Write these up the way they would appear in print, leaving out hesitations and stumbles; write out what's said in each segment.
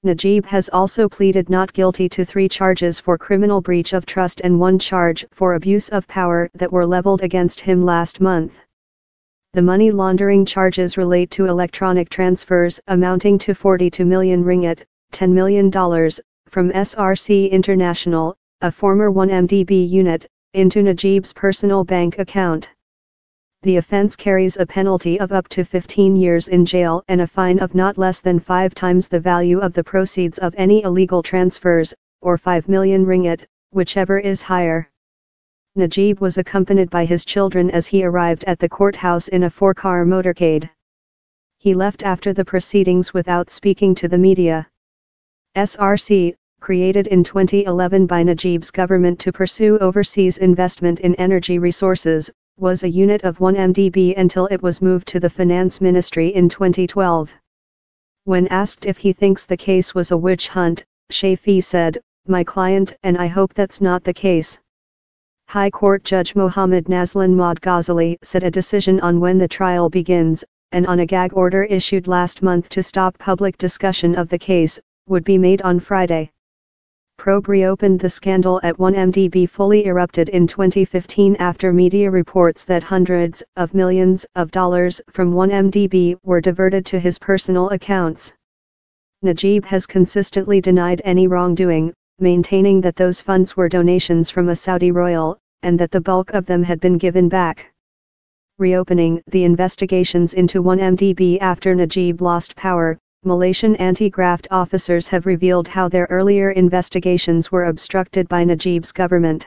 Najib has also pleaded not guilty to 3 charges for criminal breach of trust and 1 charge for abuse of power that were leveled against him last month. The money laundering charges relate to electronic transfers amounting to 42 million ringgit, $10 million, from SRC International, a former 1MDB unit, into Najib's personal bank account. The offense carries a penalty of up to 15 years in jail and a fine of not less than 5 times the value of the proceeds of any illegal transfers, or 5 million ringgit, whichever is higher. Najib was accompanied by his children as he arrived at the courthouse in a 4-car motorcade. He left after the proceedings without speaking to the media. SRC, created in 2011 by Najib's government to pursue overseas investment in energy resources, was a unit of 1MDB until it was moved to the Finance Ministry in 2012. When asked if he thinks the case was a witch hunt, Shafi said, "My client and I hope that's not the case." High Court Judge Mohammed Nazlan Maud Ghazali said a decision on when the trial begins, and on a gag order issued last month to stop public discussion of the case, would be made on Friday. Probe reopened the scandal at 1MDB fully erupted in 2015 after media reports that hundreds of millions of dollars from 1MDB were diverted to his personal accounts. Najib has consistently denied any wrongdoing, maintaining that those funds were donations from a Saudi royal, and that the bulk of them had been given back. Reopening the investigations into 1MDB after Najib lost power, Malaysian anti-graft officers have revealed how their earlier investigations were obstructed by Najib's government.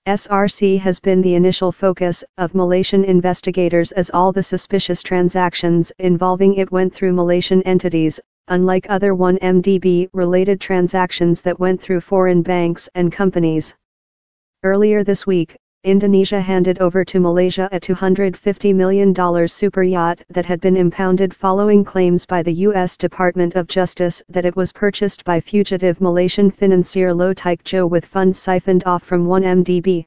SRC has been the initial focus of Malaysian investigators as all the suspicious transactions involving it went through Malaysian entities, unlike other 1MDB-related transactions that went through foreign banks and companies. Earlier this week, Indonesia handed over to Malaysia a $250 million super yacht that had been impounded following claims by the U.S. Department of Justice that it was purchased by fugitive Malaysian financier Loh Teik Jo with funds siphoned off from 1MDB.